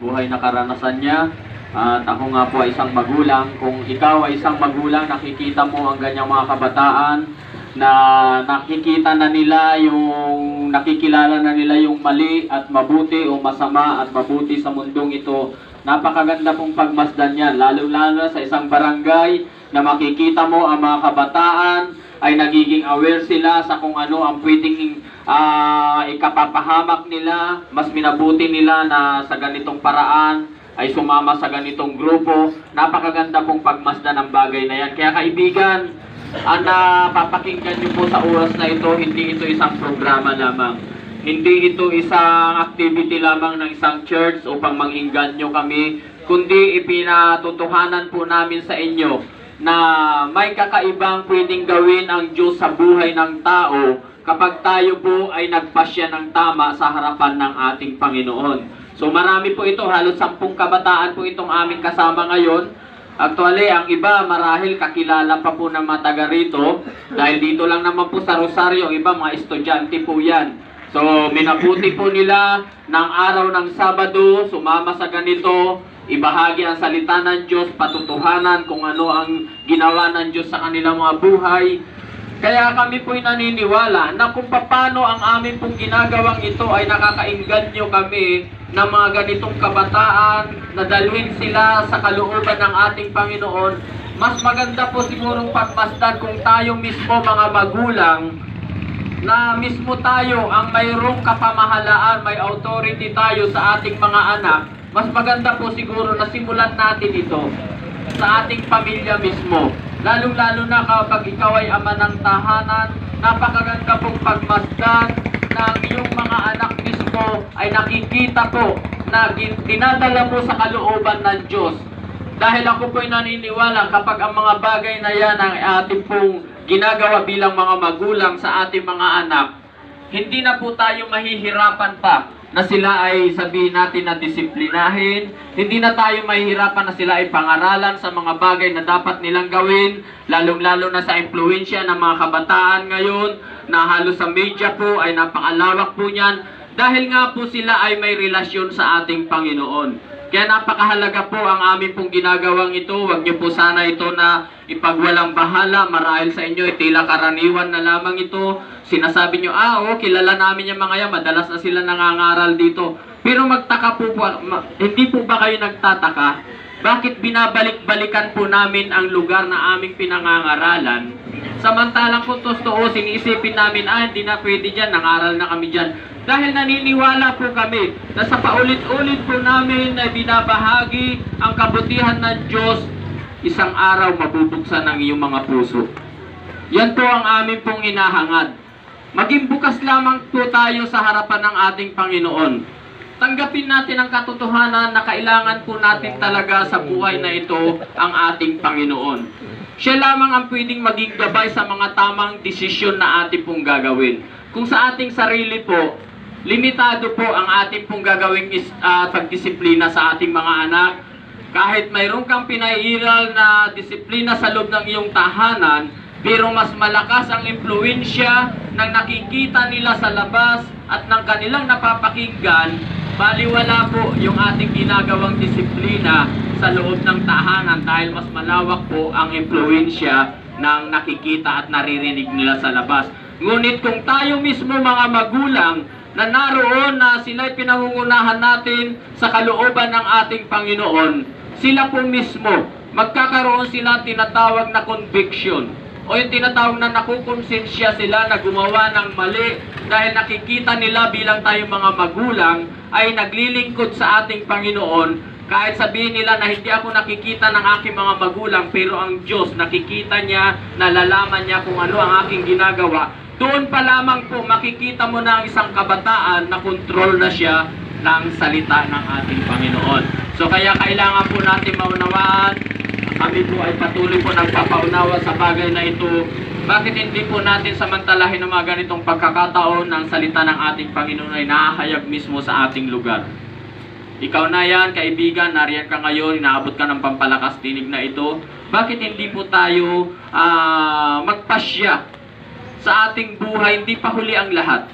buhay na karanasan niya. At ako nga po ay isang magulang. Kung ikaw ay isang magulang, nakikita mo ang ganyang mga kabataan na nakikita na nila yung, nakikilala na nila yung mali at mabuti o masama at mabuti sa mundong ito. Napakaganda pong pagmasdan yan, lalo-lalo sa isang barangay na makikita mo ang mga kabataan ay nagiging aware sila sa kung ano ang pwedeng ikapapahamak nila. Mas minabuti nila na sa ganitong paraan ay sumama sa ganitong grupo. Napakaganda pong pagmasdan ng bagay na yan. Kaya kaibigan, ang napapakinggan niyo po sa oras na ito, hindi ito isang programa lamang. Hindi ito isang activity lamang ng isang church upang mangingganyo kami, kundi ipinatutuhanan po namin sa inyo na may kakaibang pwedeng gawin ang Diyos sa buhay ng tao kapag tayo po ay nagpasya ng tama sa harapan ng ating Panginoon. So marami po ito, halos 10 kabataan po itong aming kasama ngayon. Actually, ang iba marahil kakilala pa po ng mga taga rito dahil dito lang naman po sa Rosario, iba mga estudyante po yan. So minabuti po nila ng araw ng Sabado, sumama sa ganito, ibahagi ang salita ng Diyos, patutuhanan kung ano ang ginawa ng Diyos sa kanilang mga buhay. Kaya kami po'y naniniwala na kung paano ang amin pong ginagawang ito ay nakakainganyo kami ng mga ganitong kabataan na dalhin sila sa kalooban ng ating Panginoon. Mas maganda po sigurong pagmasdan kung tayo mismo mga magulang na mismo tayo ang mayroong kapamahalaan, may authority tayo sa ating mga anak. Mas maganda po siguro na simulan natin ito sa ating pamilya mismo. Lalong-lalo na kapag ikaw ay ama ng tahanan, napakaganda pong pagmasdan na ang iyong mga anak mismo ay nakikita po na dinadala mo sa kalooban ng Diyos. Dahil ako po'y naniniwala kapag ang mga bagay na yan ang ating pong ginagawa bilang mga magulang sa ating mga anak, hindi na po tayo mahihirapan pa na sila ay sabihin natin na disiplinahin. Hindi na tayo mahihirapan na sila ay pangaralan sa mga bagay na dapat nilang gawin, lalong-lalo na sa impluensya ng mga kabataan ngayon na halos sa media po ay napakalawak po niyan dahil nga po sila ay may relasyon sa ating Panginoon. Kaya napakahalaga po ang amin pong ginagawang ito. Huwag niyo po sana ito na ipagwalang bahala. Marahil sa inyo, tila karaniwan na lamang ito. Sinasabi niyo, kilala namin yung mga yan. Madalas na sila nangangaral dito. Pero magtaka po, hindi po ba kayo nagtataka? Bakit binabalik-balikan po namin ang lugar na aming pinangangaralan? Samantalang kung totoo, sinisipin namin, hindi na pwede dyan, nangaral na kami dyan. Dahil naniniwala po kami na sa paulit-ulit po namin na binabahagi ang kabutihan ng Diyos, isang araw mabubuksan ang iyong mga puso. Yan po ang amin pong hinahangad. Maging bukas lamang po tayo sa harapan ng ating Panginoon. Tanggapin natin ang katotohanan na kailangan po natin talaga sa buhay na ito ang ating Panginoon. Siya lamang ang pwedeng maging gabay sa mga tamang desisyon na ating pong gagawin. Kung sa ating sarili po, limitado po ang ating pong gagawing pagdisiplina sa ating mga anak. Kahit mayroon kang pinairal na disiplina sa loob ng iyong tahanan, pero mas malakas ang impluensya ng nakikita nila sa labas at ng kanilang napapakinggan, baliwala po yung ating ginagawang disiplina sa loob ng tahanan dahil mas malawak po ang impluensya ng nakikita at naririnig nila sa labas. Ngunit kung tayo mismo mga magulang na naroon na sila'y pinangungunahan natin sa kalooban ng ating Panginoon, sila po mismo, magkakaroon sila tinatawag na conviction o yung tinatawag na nakukonsensya sila na gumawa ng mali dahil nakikita nila bilang tayong mga magulang ay naglilingkod sa ating Panginoon. Kahit sabihin nila na hindi ako nakikita ng aking mga magulang, pero ang Diyos nakikita niya, nalalaman niya kung ano ang aking ginagawa. Doon pa lamang po makikita mo na ang isang kabataan na kontrol na siya ng salita ng ating Panginoon. So kaya kailangan po natin maunawaan, kami po ay patuloy po nagpapaunawa sa bagay na ito. Bakit hindi po natin samantalahin ang mga ganitong pagkakataon ng salita ng ating Panginoon ay nahahayag mismo sa ating lugar? Ikaw na yan, kaibigan, nariyan ka ngayon, inaabot ka ng pampalakas tinig na ito. Bakit hindi po tayo magpasya sa ating buhay, hindi pa huli ang lahat.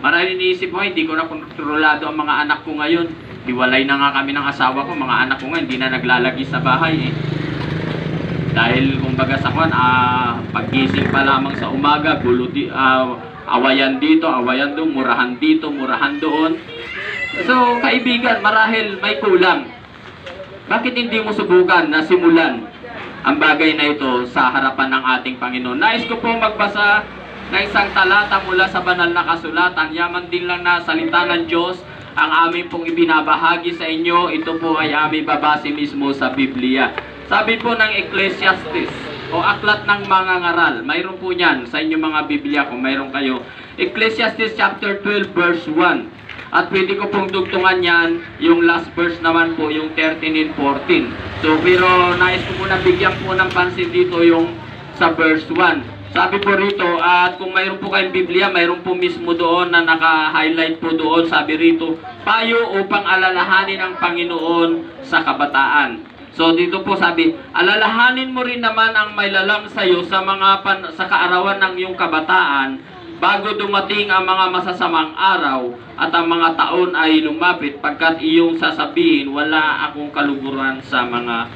Marahil iniisip mo, hindi ko na kontrolado ang mga anak ko ngayon. Hiwalay na nga kami ng asawa ko, mga anak ko nga hindi na naglalagi sa bahay eh. Dahil kumbaga sa kwan, paggising pa lamang sa umaga, awayan dito, awayan doon, murahan dito, murahan doon. So kaibigan, marahil may kulang. Bakit hindi mo subukan na simulan ang bagay na ito sa harapan ng ating Panginoon? Nais ko po magbasa ng isang talata mula sa banal na kasulatan. Yaman din lang na salita ng Diyos ang amin pong ibinabahagi sa inyo. Ito po ay aming babase mismo sa Biblia. Sabi po ng Ecclesiastes o Aklat ng Mga Ngaral. Mayroon po niyan sa inyong mga Biblia kung mayroon kayo. Ecclesiastes chapter 12 verse 1. At pwede ko pong dugtungan yan, yung last verse naman po, yung 13 and 14. So, pero nais ko muna bigyan po ng pansin dito yung sa verse 1. Sabi po rito, at kung mayroon po kayong Biblia, mayroon po mismo doon na naka-highlight po doon, sabi rito, payo upang alalahanin ang Panginoon sa kabataan. So dito po sabi, alalahanin mo rin naman ang may lalang sa iyo sa sa kaarawan ng iyong kabataan bago dumating ang mga masasamang araw at ang mga taon ay lumapit pagkat iyong sasabihin wala akong kaluguran sa mga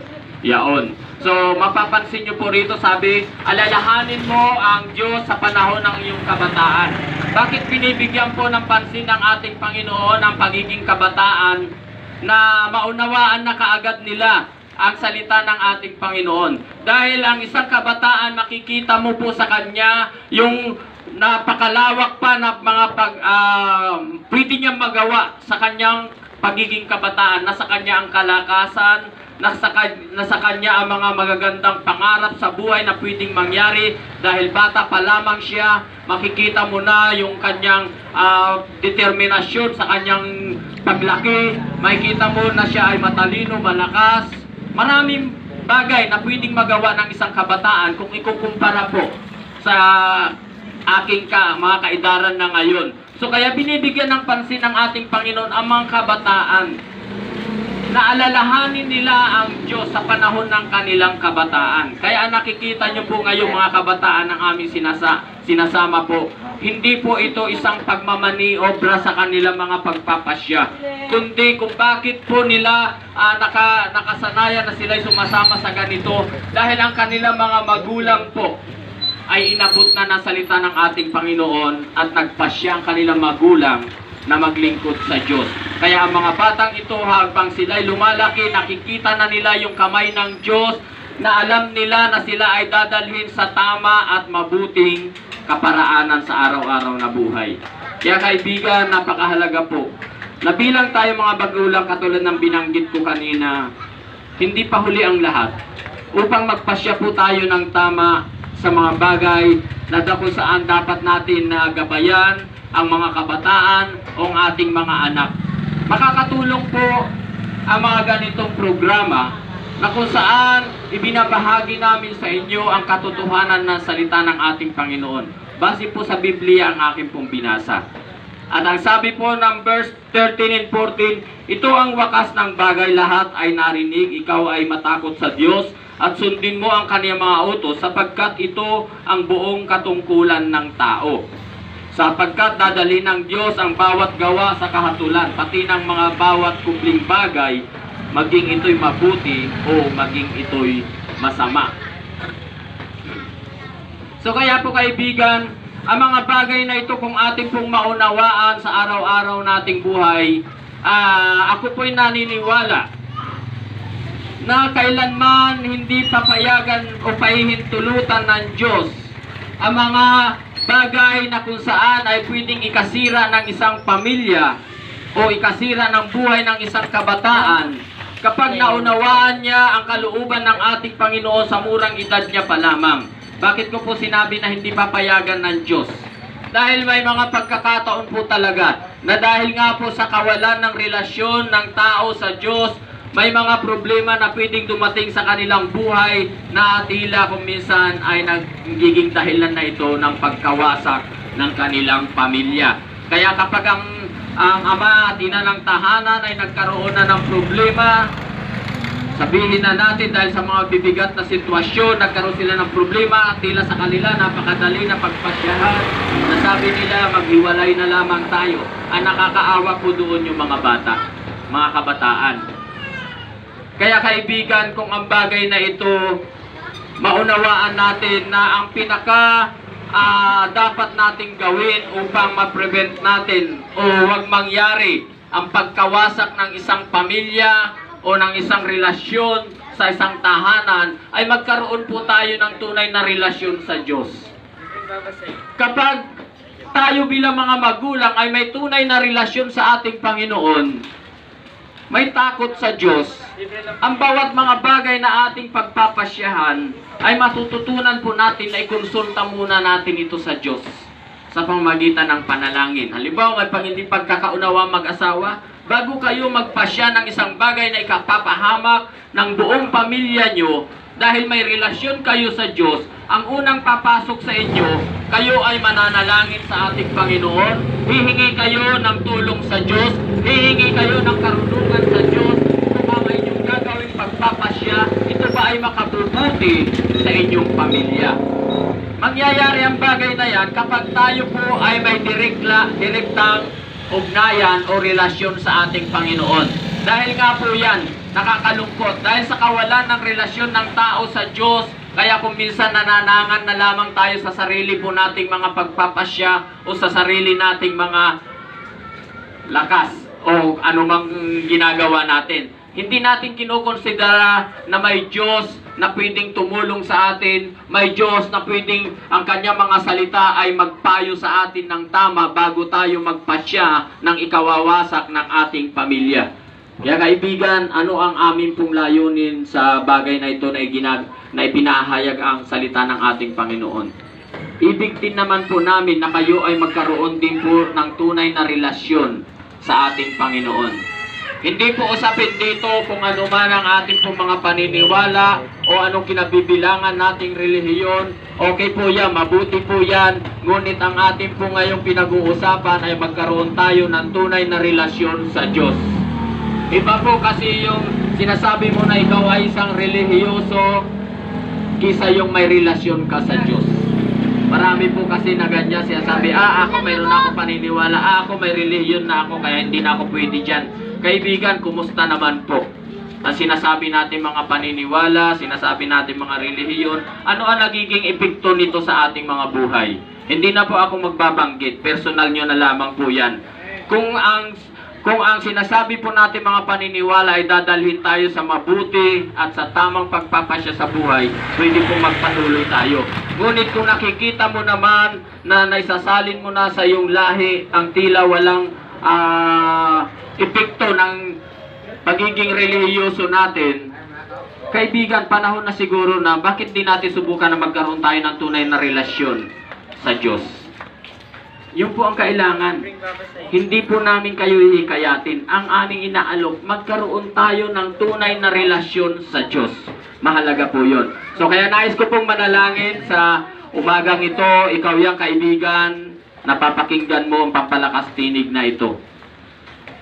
yaon. So mapapansin nyo po rito sabi, alalahanin mo ang Diyos sa panahon ng iyong kabataan. Bakit binibigyan po ng pansin ng ating Panginoon ang pagiging kabataan na maunawaan na kaagad nila ang salita ng ating Panginoon? Dahil ang isang kabataan, makikita mo po sa kanya yung napakalawak pa na mga pwede niyang magawa sa kanyang pagiging kabataan. Nasa kanya ang kalakasan, nasa kanya ang mga magagandang pangarap sa buhay na pwedeng mangyari. Dahil bata pa lamang siya, makikita mo na yung kanyang determinasyon sa kanyang paglaki. Makikita mo na siya ay matalino, malakas. Maraming bagay na pwedeng magawa ng isang kabataan kung ikukumpara po sa aking mga kaedaran na ngayon. So kaya binibigyan ng pansin ng ating Panginoon ang mga kabataan na alalahanin nila ang Diyos sa panahon ng kanilang kabataan. Kaya nakikita nyo po ngayon mga kabataan ng aming sinasama po, hindi po ito isang pagmamaniobra sa kanilang mga pagpapasya, kundi kung bakit po nila nakasanayan na sila'y sumasama sa ganito dahil ang kanilang mga magulang po ay inabot na ng salita ng ating Panginoon at nagpasya ang kanilang magulang na maglingkod sa Diyos. Kaya ang mga batang ito habang sila'y lumalaki, nakikita na nila yung kamay ng Diyos na alam nila na sila ay dadalhin sa tama at mabuting kaparaanan sa araw-araw na buhay. Kaya kaibigan, napakahalaga po na bilang tayo mga magulang katulad ng binanggit ko kanina, hindi pa huli ang lahat upang magpasya po tayo ng tama sa mga bagay na kung saan dapat natin na gabayan ang mga kabataan o ang ating mga anak. Makakatulong po ang mga ganitong programa na kung saan ibinabahagi namin sa inyo ang katotohanan ng salita ng ating Panginoon. Base po sa Biblia ang aking pong binasa. At ang sabi po ng verse 13 and 14, ito ang wakas ng bagay, lahat ay narinig, ikaw ay matakot sa Diyos at sundin mo ang kaniyang mga utos sapagkat ito ang buong katungkulan ng tao. Sapagkat dadalhin ng Diyos ang bawat gawa sa kahatulan, pati ng mga bawat kubling bagay, maging ito'y mabuti o maging ito'y masama. So kaya po kaibigan, ang mga bagay na ito kung ating pong maunawaan sa araw-araw nating buhay, ako po'y naniniwala na kailanman hindi papayagan o pahihintulutan ng Diyos ang mga bagay na kung saan ay pwedeng ikasira ng isang pamilya o ikasira ng buhay ng isang kabataan kapag naunawaan niya ang kalooban ng ating Panginoon sa murang edad niya pa lamang. Bakit ko po sinabi na hindi papayagan ng Diyos? Dahil may mga pagkakataon po talaga na dahil nga po sa kawalan ng relasyon ng tao sa Diyos, may mga problema na pwedeng dumating sa kanilang buhay na tila kung minsan ay nagiging dahilan na ito ng pagkawasak ng kanilang pamilya. Kaya kapag ang ama at ina ng tahanan ay nagkaroon na ng problema Sabihin na natin dahil sa mga bibigat na sitwasyon, nagkaroon sila ng problema, tila sa kanila napakadali na pagpasyahan. Nasabi nila maghiwalay na lamang tayo. Ang nakakaawa po doon yung mga bata, mga kabataan. Kaya kaibigan, kung ang bagay na ito, maunawaan natin na ang pinaka dapat nating gawin upang ma-prevent natin o huwag mangyari ang pagkawasak ng isang pamilya o ng isang relasyon sa isang tahanan, ay magkaroon po tayo ng tunay na relasyon sa Diyos. Kapag tayo bilang mga magulang ay may tunay na relasyon sa ating Panginoon, may takot sa Diyos, ang bawat mga bagay na ating pagpapasyahan ay matututunan po natin na ikonsulta muna natin ito sa Diyos sa pamamagitan ng panalangin. Halimbawa, may hindi pagkakaunawa mag-asawa, bago kayo magpasya ng isang bagay na ikapapahamak ng buong pamilya nyo, dahil may relasyon kayo sa Diyos, ang unang papasok sa inyo, kayo ay mananalangin sa ating Panginoon, hihingi kayo ng tulong sa Diyos, hihingi kayo ng karunungan sa Diyos, kung ang inyong gagawing pagpapasya, ito ba ay makabubuti sa inyong pamilya. Mangyayari ang bagay na yan kapag tayo po ay may direktang ugnayan o relasyon sa ating Panginoon. Dahil nga po yan, nakakalungkot. Dahil sa kawalan ng relasyon ng tao sa Diyos, kaya kung minsan nananangan na lamang tayo sa sarili po nating mga pagpapasya o sa sarili nating mga lakas o anumang ginagawa natin. Hindi natin kinukonsidera na may Diyos na pwedeng tumulong sa atin, may Diyos na pwedeng ang kanyang mga salita ay magpayo sa atin ng tama bago tayo magpasya ng ikawawasak ng ating pamilya. Kaya kaibigan, ano ang amin pong layunin sa bagay na ito na ipinahayag ang salita ng ating Panginoon? Ibig din naman po namin na kayo ay magkaroon din po ng tunay na relasyon sa ating Panginoon. Hindi po usapin dito kung ano man ang ating pong mga paniniwala o anong kinabibilangan nating relihiyon. Okay po yan, mabuti po yan. Ngunit ang ating po ngayong pinag-uusapan ay magkaroon tayo ng tunay na relasyon sa Diyos. Iba po kasi yung sinasabi mo na ikaw ay isang relihiyoso kisa yung may relasyon ka sa Diyos. Marami po kasi na ganyan sinasabi, ako mayroon ako paniniwala, ako may relihiyon na ako kaya hindi na ako pwede dyan. Kaibigan, kumusta naman po? Ang sinasabi natin mga paniniwala, sinasabi natin mga relihiyon, ano ang nagiging epekto nito sa ating mga buhay? Hindi na po ako magbabanggit, personal nyo na lamang po yan. Kung ang sinasabi po natin mga paniniwala ay dadalhin tayo sa mabuti at sa tamang pagpapasya sa buhay, pwede po magpatuloy tayo. Ngunit kung nakikita mo naman na naisasalin mo na sa iyong lahi ang tila walang epekto ng pagiging relihiyoso natin, kaibigan, panahon na siguro na bakit di natin subukan na magkaroon tayo ng tunay na relasyon sa Diyos. Yun po ang kailangan. Hindi po namin kayo hihikayatin. Ang aming inaalok, magkaroon tayo ng tunay na relasyon sa Diyos. Mahalaga po yun. So kaya nais ko pong manalangin sa umagang ito, ikaw yung kaibigan, napapakinggan mo ang pampalakas tinig na ito.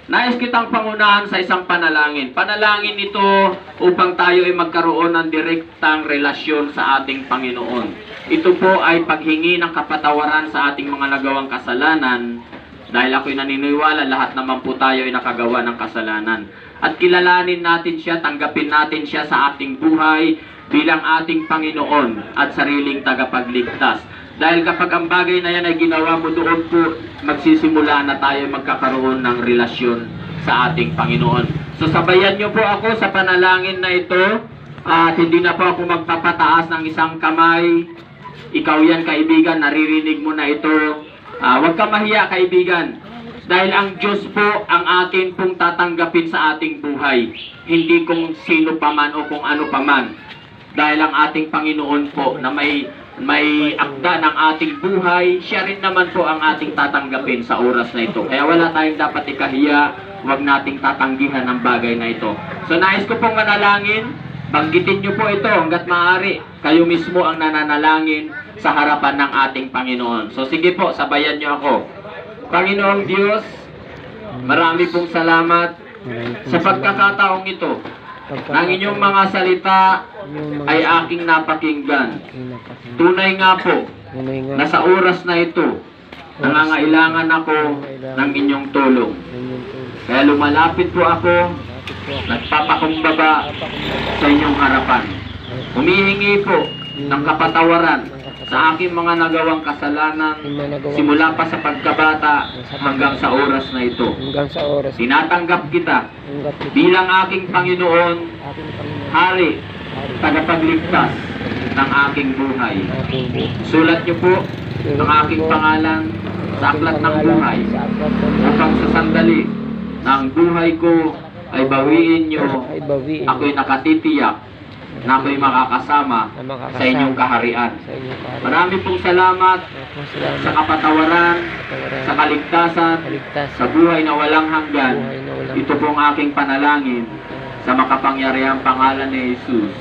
Nais kitang pangunahan sa isang panalangin. Panalangin ito upang tayo ay magkaroon ng direktang relasyon sa ating Panginoon. Ito po ay paghingi ng kapatawaran sa ating mga nagawang kasalanan. Dahil ako'y naniniwala, lahat naman po tayo ay nakagawa ng kasalanan. At kilalanin natin siya, tanggapin natin siya sa ating buhay bilang ating Panginoon at sariling tagapagligtas. Dahil kapag ang bagay na yan ay ginawa mo, doon po magsisimula na tayo magkakaroon ng relasyon sa ating Panginoon. So sabayan niyo po ako sa panalangin na ito at hindi na po ako magpapataas ng isang kamay. Ikaw yan kaibigan, naririnig mo na ito. Huwag ka mahiya kaibigan. Dahil ang Diyos po ang atin pong tatanggapin sa ating buhay. Hindi kung sino pa man o kung ano pa man. Dahil ang ating Panginoon po na may akda ng ating buhay, siya rin naman po ang ating tatanggapin sa oras na ito. Kaya wala tayong dapat ikahiya, huwag nating tatanggihan ng bagay na ito. So nais ko pong manalangin, banggitin nyo po ito hanggat maaari. Kayo mismo ang nananalangin sa harapan ng ating Panginoon. So sige po, sabayan nyo ako. Panginoong Diyos, marami pong salamat sa pagkakataong ito ng inyong mga salita ay aking napakinggan. Tunay nga po na sa oras na ito, nangangailangan ako ng inyong tulong. Kaya lumalapit po ako, nagpapakumbaba sa inyong harapan. Humihingi po ng kapatawaran sa aking mga nagawang kasalanan simula pa sa pagkabata hanggang sa oras na ito. Tinatanggap kita bilang aking Panginoon, Hari, tagapagligtas ng aking buhay. Sulat niyo po ang aking pangalan sa aklat ng buhay upang sa sandali na ang buhay ko ay bawiin niyo, ako'y nakatitiyak na ako'y makakasama sa inyong kaharian. Marami pong salamat sa kapatawaran, sa kaligtasan, sa buhay na walang hanggan. Ito pong aking panalangin sa makapangyarihang pangalan ni Jesus.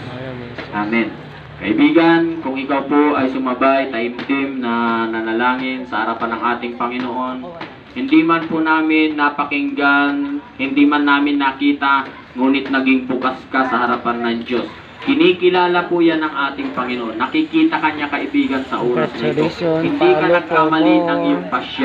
Amen. Kaibigan, kung ikaw po ay sumabay, taimtim na nanalangin sa harapan ng ating Panginoon, hindi man po namin napakinggan, hindi man namin nakita, ngunit naging bukas ka sa harapan ng Diyos. Kinikilala po yan ng ating Panginoon. Nakikita kanya kaibigan sa oras na ito. Hindi ka nagkamali ng iyong pasya.